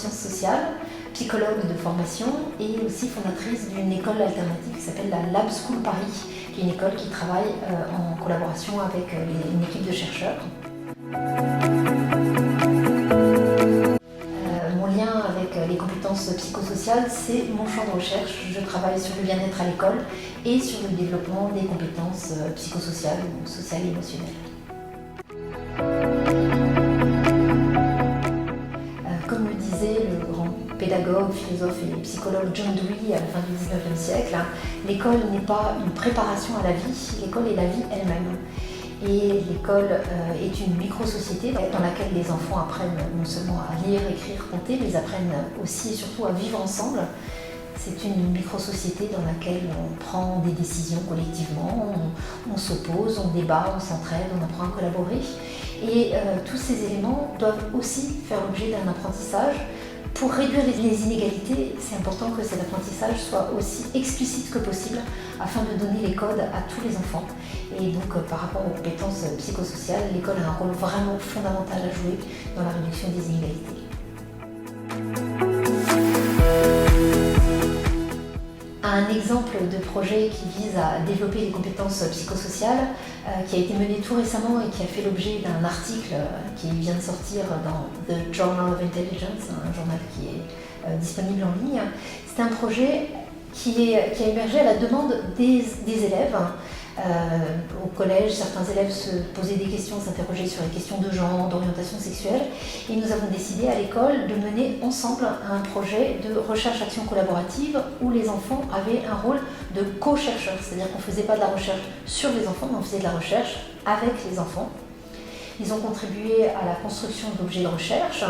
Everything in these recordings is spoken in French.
sciences sociales, psychologue de formation et aussi fondatrice d'une école alternative qui s'appelle la Lab School Paris, qui est une école qui travaille en collaboration avec une équipe de chercheurs. Mon lien avec les compétences psychosociales, c'est mon champ de recherche. Je travaille sur le bien-être à l'école et sur le développement des compétences psychosociales ou sociales et émotionnelles. Comme le disait le grand pédagogue, philosophe et psychologue John Dewey à la fin du XIXe siècle, l'école n'est pas une préparation à la vie, l'école est la vie elle-même. Et l'école est une micro-société dans laquelle les enfants apprennent non seulement à lire, écrire, compter, mais ils apprennent aussi et surtout à vivre ensemble. C'est une micro-société dans laquelle on prend des décisions collectivement, on s'oppose, on débat, on s'entraide, on apprend à collaborer. Et tous ces éléments doivent aussi faire l'objet d'un apprentissage. Pour réduire les inégalités, c'est important que cet apprentissage soit aussi explicite que possible afin de donner les codes à tous les enfants. Et donc par rapport aux compétences psychosociales, l'école a un rôle vraiment fondamental à jouer dans la réduction des inégalités. Un exemple de projet qui vise à développer les compétences psychosociales, qui a été mené tout récemment et qui a fait l'objet d'un article qui vient de sortir dans The Journal of Intelligence, un journal qui est disponible en ligne. C'est un projet qui a émergé à la demande des élèves. Au collège, certains élèves se posaient des questions, s'interrogeaient sur les questions de genre, d'orientation sexuelle, et nous avons décidé à l'école de mener ensemble un projet de recherche-action collaborative où les enfants avaient un rôle de co-chercheurs, c'est-à-dire qu'on ne faisait pas de la recherche sur les enfants, mais on faisait de la recherche avec les enfants. Ils ont contribué à la construction d'objets de recherche.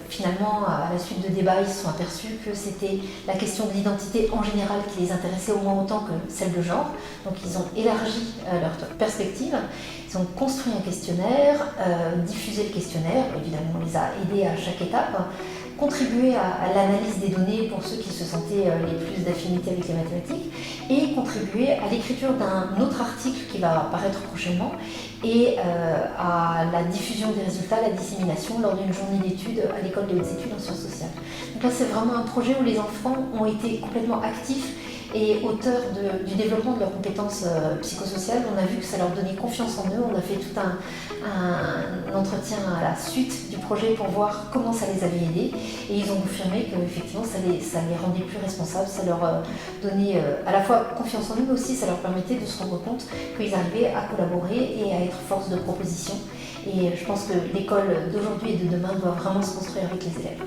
Finalement, à la suite de débats, ils se sont aperçus que c'était la question de l'identité en général qui les intéressait au moins autant que celle de genre. Donc ils ont élargi leur perspective, ils ont construit un questionnaire, diffusé le questionnaire, évidemment on les a aidés à chaque étape, contribué à l'analyse des données pour ceux qui se sentaient les plus d'affinité avec les mathématiques et contribué à l'écriture d'un autre article qui va apparaître prochainement et à la diffusion des résultats, la dissémination lors d'une journée d'études à l'école de hautes études en sciences sociales. Donc là c'est vraiment un projet où les enfants ont été complètement actifs et auteurs du développement de leurs compétences psychosociales. On a vu que ça leur donnait confiance en eux. On a fait tout un entretien à la suite du projet pour voir comment ça les avait aidés. Et ils ont confirmé qu'effectivement ça les rendait plus responsables, ça leur donnait à la fois confiance en eux, mais aussi ça leur permettait de se rendre compte qu'ils arrivaient à collaborer et à être force de proposition. Et je pense que l'école d'aujourd'hui et de demain doit vraiment se construire avec les élèves.